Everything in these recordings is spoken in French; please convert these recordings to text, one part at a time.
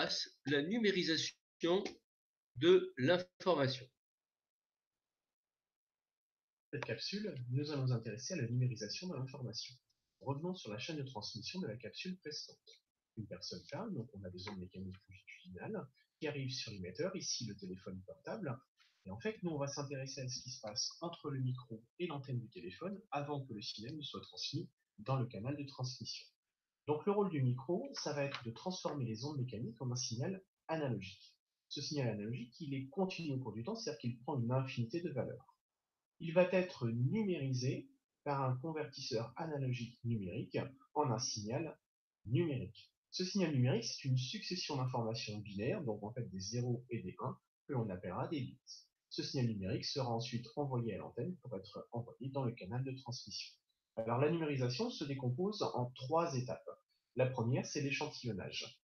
passe la numérisation de l'information? Cette capsule, nous allons nous intéresser à la numérisation de l'information. Revenons sur la chaîne de transmission de la capsule précédente. Une personne parle, donc on a des ondes mécaniques longitudinales qui arrivent sur l'émetteur, ici le téléphone portable. Et en fait, nous, on va s'intéresser à ce qui se passe entre le micro et l'antenne du téléphone avant que le signal ne soit transmis dans le canal de transmission. Donc le rôle du micro, ça va être de transformer les ondes mécaniques en un signal analogique. Ce signal analogique, il est continu au cours du temps, c'est-à-dire qu'il prend une infinité de valeurs. Il va être numérisé par un convertisseur analogique numérique en un signal numérique. Ce signal numérique, c'est une succession d'informations binaires, donc en fait des 0 et des 1, que l'on appellera des bits. Ce signal numérique sera ensuite envoyé à l'antenne pour être envoyé dans le canal de transmission. Alors la numérisation se décompose en 3 étapes. La première, c'est l'échantillonnage.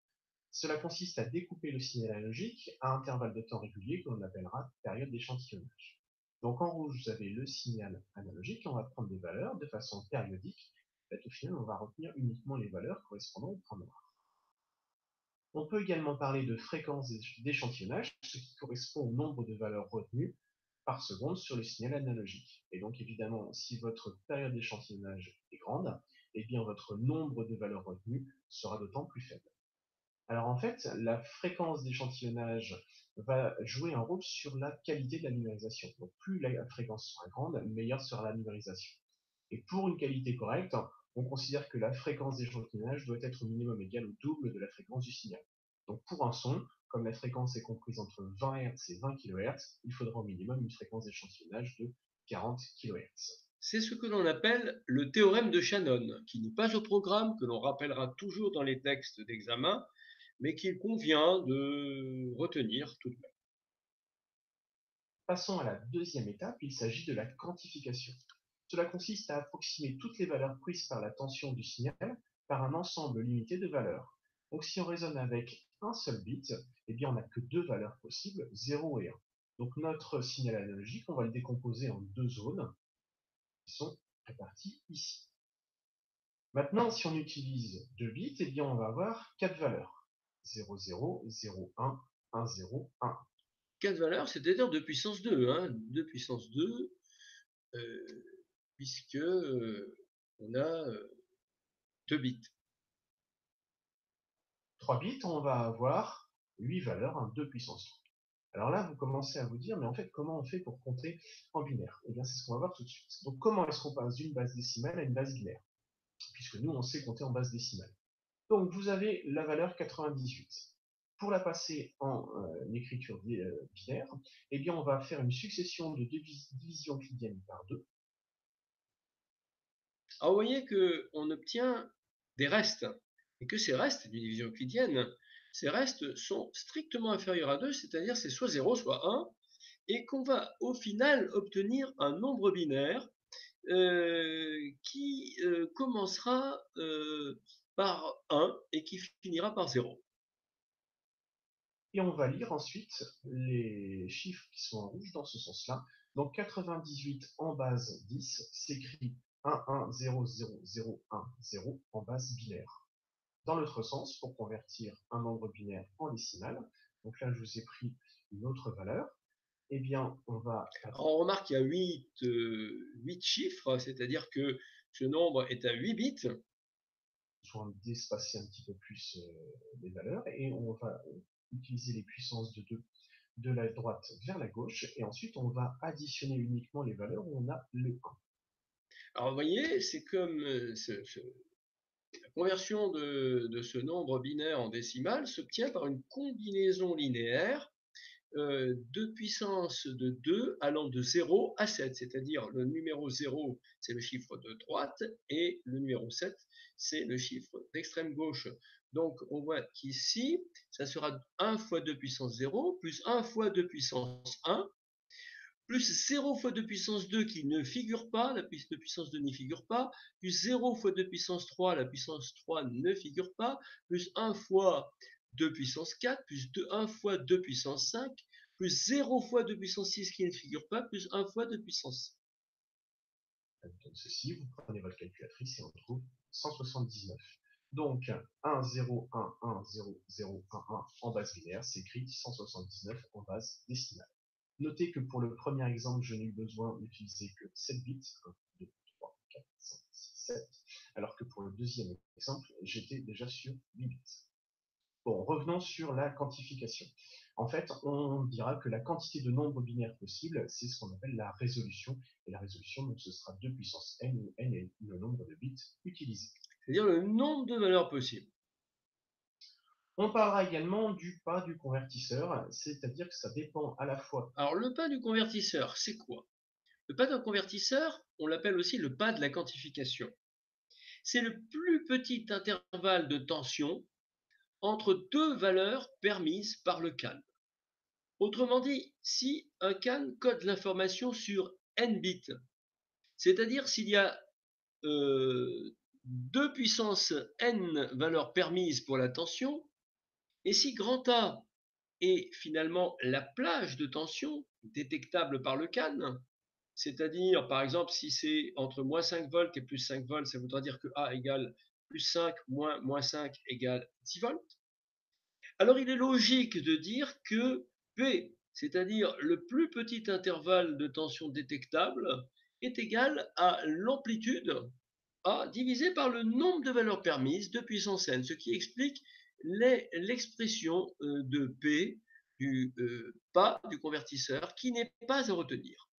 Cela consiste à découper le signal analogique à intervalles de temps réguliers que l'on appellera période d'échantillonnage. Donc en rouge, vous avez le signal analogique, et on va prendre des valeurs de façon périodique. En fait, au final, on va retenir uniquement les valeurs correspondant au point noir. On peut également parler de fréquence d'échantillonnage, ce qui correspond au nombre de valeurs retenues par seconde sur le signal analogique. Et donc évidemment, si votre période d'échantillonnage est grande, eh bien votre nombre de valeurs retenues sera d'autant plus faible. Alors en fait, la fréquence d'échantillonnage va jouer un rôle sur la qualité de la numérisation. Donc plus la fréquence sera grande, meilleure sera la numérisation. Et pour une qualité correcte, on considère que la fréquence d'échantillonnage doit être au minimum égale au double de la fréquence du signal. Donc pour un son, comme la fréquence est comprise entre 20 Hz et 20 kHz, il faudra au minimum une fréquence d'échantillonnage de 40 kHz. C'est ce que l'on appelle le théorème de Shannon, qui n'est pas au programme, que l'on rappellera toujours dans les textes d'examen, mais qu'il convient de retenir tout de même. Passons à la deuxième étape, il s'agit de la quantification. Cela consiste à approximer toutes les valeurs prises par la tension du signal par un ensemble limité de valeurs. Donc si on raisonne avec un seul bit, eh bien on n'a que deux valeurs possibles, 0 et 1. Donc notre signal analogique, on va le décomposer en deux zones qui sont réparties ici. Maintenant, si on utilise 2 bits, eh bien on va avoir 4 valeurs. 0, 0, 0, 1, 1, 0, 1. 4 valeurs, c'est-à-dire 2 puissance 2, hein, 2 puissance 2, puisque on a 2 bits. 3 bits, on va avoir 8 valeurs, 2 puissance 3. Alors là, vous commencez à vous dire, mais en fait, comment on fait pour compter en binaire? Eh bien, c'est ce qu'on va voir tout de suite. Donc, comment est-ce qu'on passe d'une base décimale à une base binaire? Puisque nous, on sait compter en base décimale. Donc, vous avez la valeur 98. Pour la passer en écriture binaire, eh bien, on va faire une succession de divisions euclidiennes par 2. Alors, vous voyez qu'on obtient des restes, et que ces restes d'une division euclidienne, ces restes sont strictement inférieurs à 2, c'est-à-dire c'est soit 0, soit 1, et qu'on va au final obtenir un nombre binaire qui commencera par 1 et qui finira par 0. Et on va lire ensuite les chiffres qui sont en rouge dans ce sens-là. Donc 98 en base 10 s'écrit 1, 1, 0, 0, 0, 1, 0 en base binaire. Dans l'autre sens, pour convertir un nombre binaire en décimale, donc là je vous ai pris une autre valeur, eh bien on va... Alors on remarque qu'il y a 8 chiffres, c'est-à-dire que ce nombre est à 8 bits. d'espacer un petit peu plus les valeurs, et on va utiliser les puissances de 2 de la droite vers la gauche, et ensuite on va additionner uniquement les valeurs où on a le 1. Alors vous voyez, c'est comme la conversion de ce nombre binaire en décimal s'obtient par une combinaison linéaire de puissance de 2 allant de 0 à 7, c'est-à-dire le numéro 0, c'est le chiffre de droite, et le numéro 7, c'est le chiffre d'extrême gauche. Donc on voit qu'ici, ça sera 1 fois 2 puissance 0, plus 1 fois 2 puissance 1, plus 0 fois 2 puissance 2 qui ne figure pas, la puissance 2 n'y figure pas, plus 0 fois 2 puissance 3, la puissance 3 ne figure pas, plus 1 fois 2 puissance 4, plus 1 fois 2 puissance 5, plus 0 fois 2 puissance 6 qui ne figure pas, plus 1 fois 2 puissance 5. Comme ceci, vous prenez votre calculatrice et on trouve 179. Donc 1, 0, 1, 1, 0, 0, 1, 1 en base binaire s'écrit 179 en base décimale. Notez que pour le premier exemple, je n'ai eu besoin d'utiliser que 7 bits, 1, 2, 3, 4, 5, 6, 7, alors que pour le deuxième exemple, j'étais déjà sur 8 bits. Bon, revenons sur la quantification. En fait, on dira que la quantité de nombres binaires possibles, c'est ce qu'on appelle la résolution. Et la résolution, donc, ce sera 2 puissance n, où n est le nombre de bits utilisés. C'est-à-dire le nombre de valeurs possibles. On parlera également du pas du convertisseur, c'est-à-dire que ça dépend à la fois. Alors, le pas du convertisseur, c'est quoi? Le pas d'un convertisseur, on l'appelle aussi le pas de la quantification. C'est le plus petit intervalle de tension entre deux valeurs permises par le CAN. Autrement dit, si un CAN code l'information sur n bits, c'est-à-dire s'il y a 2 puissance n valeurs permises pour la tension, et si grand A est finalement la plage de tension détectable par le CAN, c'est-à-dire par exemple si c'est entre moins 5 volts et plus 5 volts, ça voudra dire que A égale plus 5 moins 5 égale 10 volts, alors il est logique de dire que P, c'est-à-dire le plus petit intervalle de tension détectable, est égal à l'amplitude A divisé par le nombre de valeurs permises de puissance n, ce qui explique l'expression de P du pas du convertisseur qui n'est pas à retenir.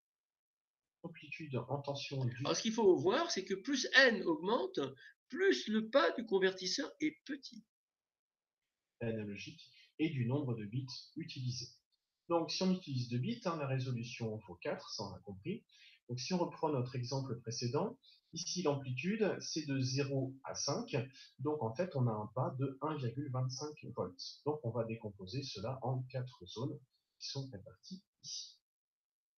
Amplitude en tension du Alors ce qu'il faut voir, c'est que plus n augmente, plus le pas du convertisseur est petit. analogique et du nombre de bits utilisés. Donc si on utilise 2 bits, la résolution vaut 4, ça on a compris. Donc si on reprend notre exemple précédent, ici l'amplitude c'est de 0 à 5, donc en fait on a un pas de 1,25 volts. Donc on va décomposer cela en 4 zones qui sont réparties ici.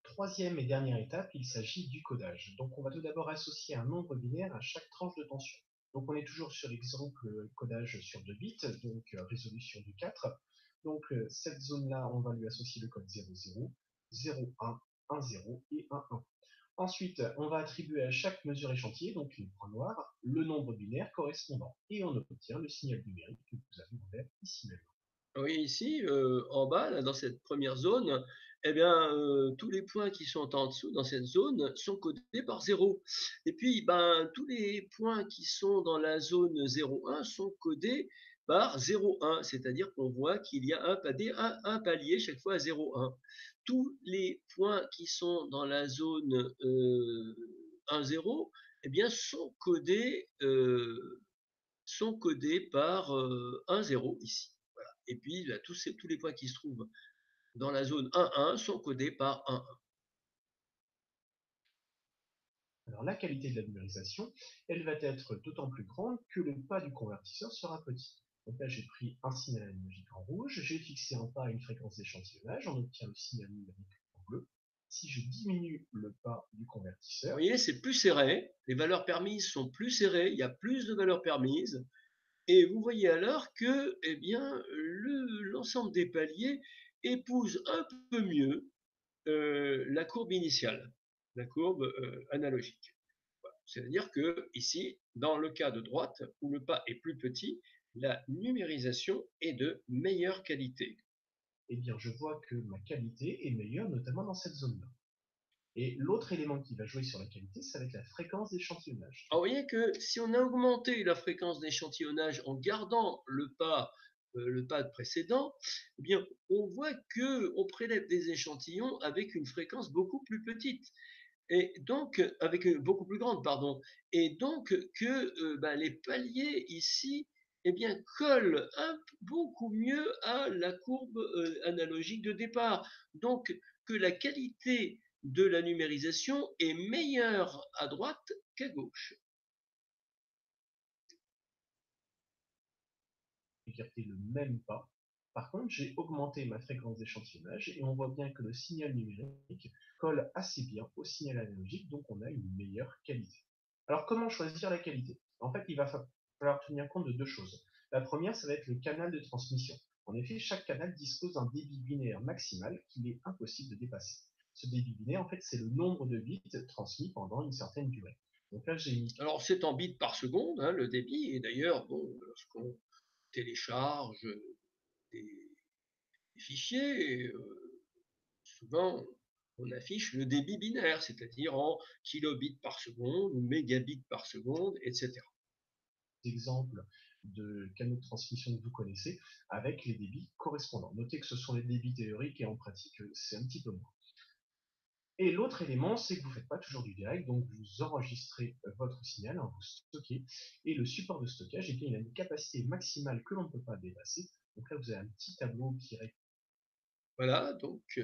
Troisième et dernière étape, il s'agit du codage. Donc on va tout d'abord associer un nombre binaire à chaque tranche de tension. Donc on est toujours sur l'exemple codage sur 2 bits, donc résolution du 4. Donc cette zone-là, on va lui associer le code 00, 01, 10 et 11. Ensuite, on va attribuer à chaque mesure échantillée, donc les points noirs, le nombre binaire correspondant. Et on obtient le signal numérique que vous avez en vert ici même. Oui, ici, en bas, là, dans cette première zone, eh bien, tous les points qui sont en dessous dans cette zone sont codés par 0. Et puis, ben, tous les points qui sont dans la zone 0,1 sont codés par 0,1, c'est-à-dire qu'on voit qu'il y a un palier chaque fois à 0,1. Tous les points qui sont dans la zone 1,0, eh bien, sont codés par 1,0 ici. Et puis, là, tous les points qui se trouvent dans la zone 1,1 sont codés par 1,1. Alors la qualité de la numérisation, elle va être d'autant plus grande que le pas du convertisseur sera petit. Donc là, j'ai pris un signal analogique en rouge, j'ai fixé un pas à une fréquence d'échantillonnage, on obtient le signal numérique en bleu. Si je diminue le pas du Vous convertisseur, voyez, c'est plus serré, les valeurs permises sont plus serrées, il y a plus de valeurs permises, et vous voyez alors que eh bien, l'ensemble des paliers épouse un peu mieux la courbe initiale, la courbe analogique. Voilà. C'est-à-dire que ici, dans le cas de droite, où le pas est plus petit, la numérisation est de meilleure qualité. eh bien, je vois que ma qualité est meilleure, notamment dans cette zone-là. Et l'autre élément qui va jouer sur la qualité, ça va être la fréquence d'échantillonnage. Alors, vous voyez que si on a augmenté la fréquence d'échantillonnage en gardant le pas précédent, eh bien, on voit que on prélève des échantillons avec une fréquence beaucoup plus petite. Et donc, avec beaucoup plus grande, pardon. Et donc, que ben, les paliers ici eh bien, collent beaucoup mieux à la courbe analogique de départ. Donc, que la qualité de la numérisation est meilleure à droite qu'à gauche. Écarté le même pas. Par contre, j'ai augmenté ma fréquence d'échantillonnage et on voit bien que le signal numérique colle assez bien au signal analogique, donc on a une meilleure qualité. Alors comment choisir la qualité? En fait, il va falloir tenir compte de deux choses. La première, ça va être le canal de transmission. En effet, chaque canal dispose d'un débit binaire maximal qu'il est impossible de dépasser. Ce débit binaire, en fait, c'est le nombre de bits transmis pendant une certaine durée. Donc là, j'ai mis Alors c'est en bits par seconde, hein, le débit, et d'ailleurs, bon, lorsqu'on télécharge des, des fichiers, souvent on affiche le débit binaire, c'est-à-dire en kilobits par seconde ou mégabits par seconde, etc. exemples de canaux de transmission que vous connaissez avec les débits correspondants. Notez que ce sont les débits théoriques et en pratique, c'est un petit peu moins. Et l'autre élément, c'est que vous ne faites pas toujours du direct, donc vous enregistrez votre signal, hein, vous stockez, et le support de stockage, eh bien, il a une capacité maximale que l'on ne peut pas dépasser. Donc là, vous avez un petit tableau qui répond. Voilà, donc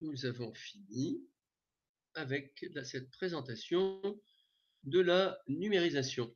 nous avons fini avec cette présentation de la numérisation.